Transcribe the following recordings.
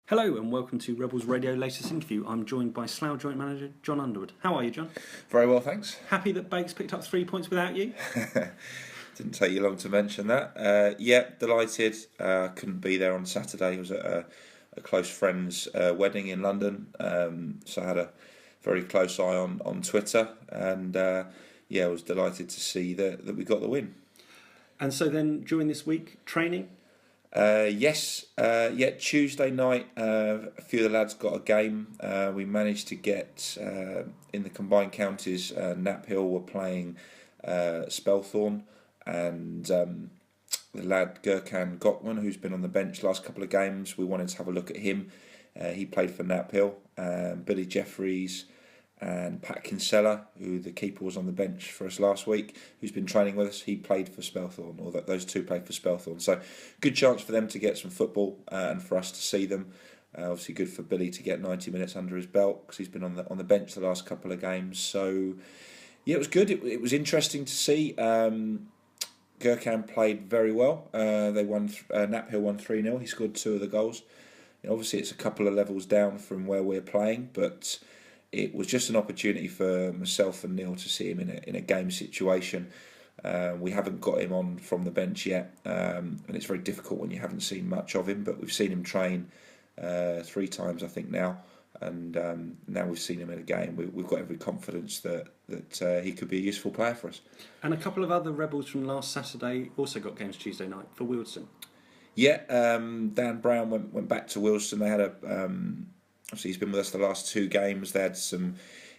Hello and welcome to Rebels Radio latest interview. I'm joined by Slough Joint Manager Jon Underwood. How are you, Jon? Very well, thanks. Happy that Bakes picked up 3 points without you? Didn't take you long to mention that. Yeah, delighted. Couldn't be there on Saturday. I was at a close friend's wedding in London, so I had a very close eye on Twitter, and I was delighted to see that we got the win. And so then during this week, training? Yes. Tuesday night, a few of the lads got a game. We managed to get, in the combined counties, Knapp Hill were playing Spelthorne, and the lad Gurkan Gokman, who's been on the bench last couple of games, we wanted to have a look at him. He played for Knapp Hill. Billy Jeffries and Pat Kinsella, who the keeper was on the bench for us last week, who's been training with us, he played for Spelthorne, or those two played for Spelthorne. So good chance for them to get some football and for us to see them. Obviously good for Billy to get 90 minutes under his belt because he's been on the bench the last couple of games. So yeah, it was good. It was interesting to see. Gurkan played very well. They won. Knapp Hill won 3-0. He scored 2 of the goals. Obviously it's a couple of levels down from where we're playing, but it was just an opportunity for myself and Neil to see him in a game situation. We haven't got him on from the bench yet, and it's very difficult when you haven't seen much of him, but we've seen him train 3 times, I think, now, and now we've seen him in a game. We've got every confidence that he could be a useful player for us. And a couple of other Rebels from last Saturday also got games Tuesday night for Wealdstone. Yeah, Dan Brown went back to Wealdstone. They had obviously he's been with us the last 2 games. They had some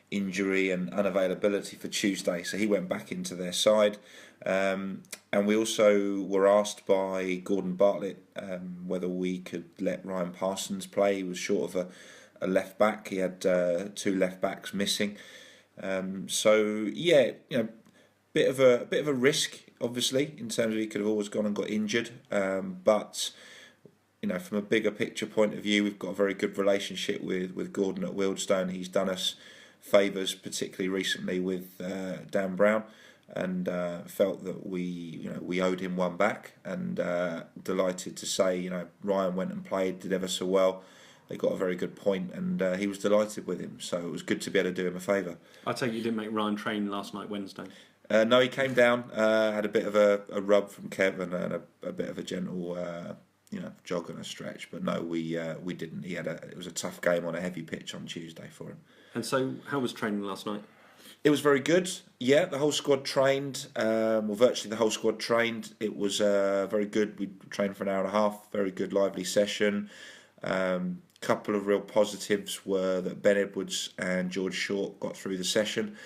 injury and unavailability for Tuesday, so he went back into their side. And we also were asked by Gordon Bartlett whether we could let Ryan Parsons play. He was short of a left back. He had 2 left backs missing. So yeah, bit of a risk, obviously, in terms of he could have always gone and got injured. But from a bigger picture point of view, we've got a very good relationship with Gordon at Wealdstone. He's done us favours, particularly recently with Dan Brown, and felt that we owed him one back. And delighted to say, Ryan went and played, did ever so well. They got a very good point, and he was delighted with him. So it was good to be able to do him a favour. I take you didn't make Ryan train last night, Wednesday. No, he came down, had a bit of a rub from Kevin and a bit of a gentle jog and a stretch, but no, we didn't. It was a tough game on a heavy pitch on Tuesday for him. And so, how was training last night? It was very good. Yeah, the whole squad trained. Virtually the whole squad trained. It was very good. We trained for an hour and a half. Very good, lively session. Couple of real positives were that Ben Edwards and George Short got through the session.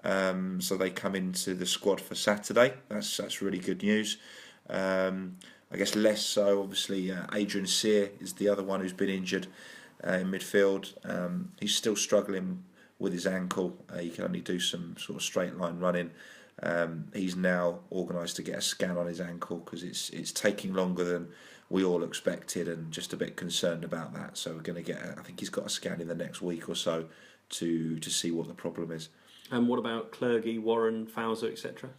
So they come into the squad for Saturday. That's really good news. I guess less so, obviously, Adrian Sear is the other one who's been injured in midfield. He's still struggling with his ankle. He can only do some sort of straight line running. He's now organised to get a scan on his ankle because it's taking longer than we all expected, and just a bit concerned about that. So we're going to I think he's got a scan in the next week or so to see what the problem is. And what about Clergy, Warren, Fowler, etc.?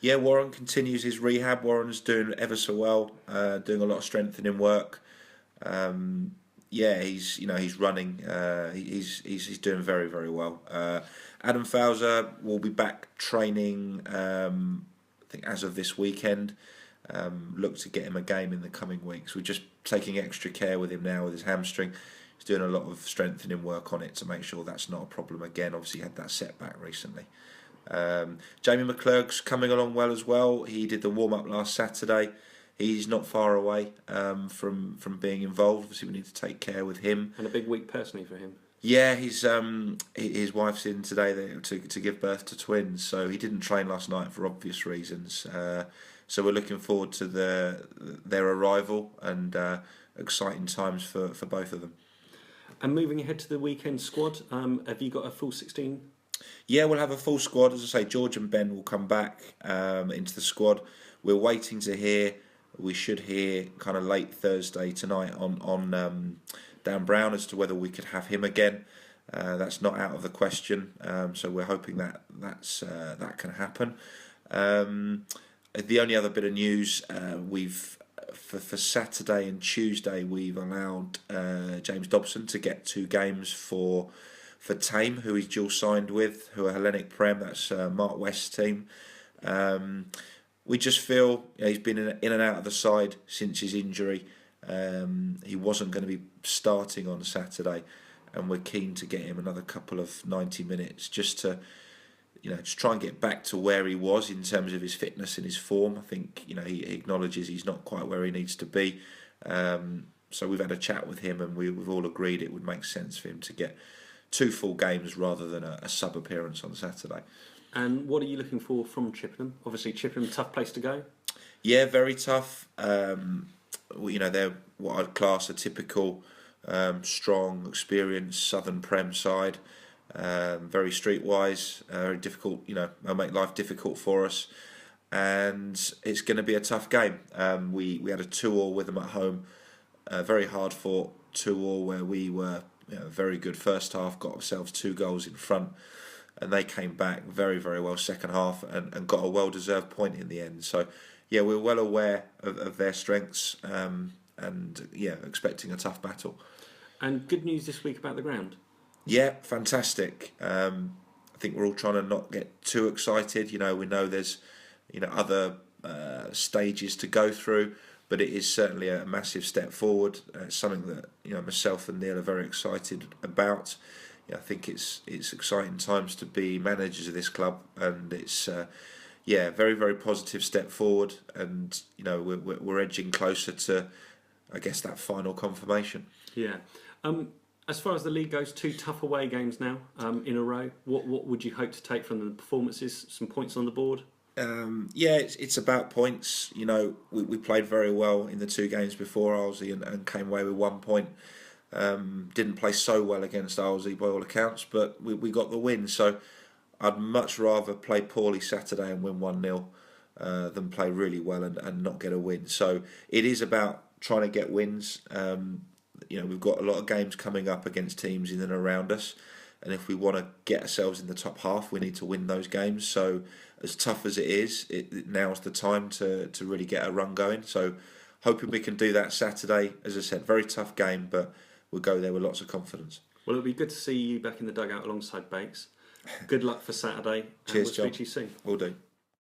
Yeah, Warren continues his rehab. Warren's doing ever so well, doing a lot of strengthening work. He's running. He's doing very, very well. Adam Fowler will be back training, I think, as of this weekend. Look to get him a game in the coming weeks. We're just taking extra care with him now with his hamstring. He's doing a lot of strengthening work on it to make sure that's not a problem again. Obviously, he had that setback recently. Jamie McClurg's coming along well as well. He did the warm-up last Saturday. He's not far away from being involved. Obviously, we need to take care with him. And a big week personally for him. Yeah, his wife's in today to give birth to twins, so he didn't train last night for obvious reasons. So we're looking forward to their arrival, and exciting times for both of them. And moving ahead to the weekend squad, have you got a full 16? Yeah, we'll have a full squad. As I say, George and Ben will come back into the squad. We're waiting to hear. We should hear kind of late Thursday tonight on Dan Brown as to whether we could have him again. That's not out of the question. So we're hoping that can happen. The only other bit of news, we've for Saturday and Tuesday, we've allowed James Dobson to get 2 games for Tame, who he's dual signed with, who are Hellenic Prem. That's Mark West's team. We just feel he's been in and out of the side since his injury. He wasn't going to be starting on Saturday, and we're keen to get him another couple of 90 minutes just to just try and get back to where he was in terms of his fitness and his form. I think he acknowledges he's not quite where he needs to be. So we've had a chat with him, and we've all agreed it would make sense for him to get 2 full games rather than a sub appearance on Saturday. And what are you looking for from Chippenham? Obviously, Chippenham, tough place to go. Yeah, very tough. They're what I'd class a typical strong, experienced Southern Prem side. Very streetwise, very difficult. They'll make life difficult for us, and it's going to be a tough game. We had a 2-2 with them at home, very hard fought 2-2 where we were very good first half, got ourselves 2 goals in front, and they came back very, very well second half and got a well deserved point in the end. So yeah, we're well aware of their strengths, and expecting a tough battle. And good news this week about the ground. Yeah, fantastic. I think we're all trying to not get too excited. We know there's other stages to go through, but it is certainly a massive step forward. It's something that myself and Neil are very excited about. I think it's exciting times to be managers of this club, and it's very, very positive step forward. And we're edging closer to, I guess, that final confirmation. Yeah. As far as the league goes, 2 tough away games now in a row. What would you hope to take from the performances? Some points on the board? It's about points. We played very well in the 2 games before Arlesey and came away with 1 point. Didn't play so well against Arlesey by all accounts, but we got the win. So I'd much rather play poorly Saturday and win 1-0 than play really well and not get a win. So it is about trying to get wins. We've got a lot of games coming up against teams in and around us, and if we want to get ourselves in the top half, we need to win those games. So as tough as it is, now's the time to really get a run going. So hoping we can do that Saturday. As I said, very tough game, but we'll go there with lots of confidence. Well, it'll be good to see you back in the dugout alongside Bakes. Good luck for Saturday. Cheers, and we'll John. speak to you soon. Will do.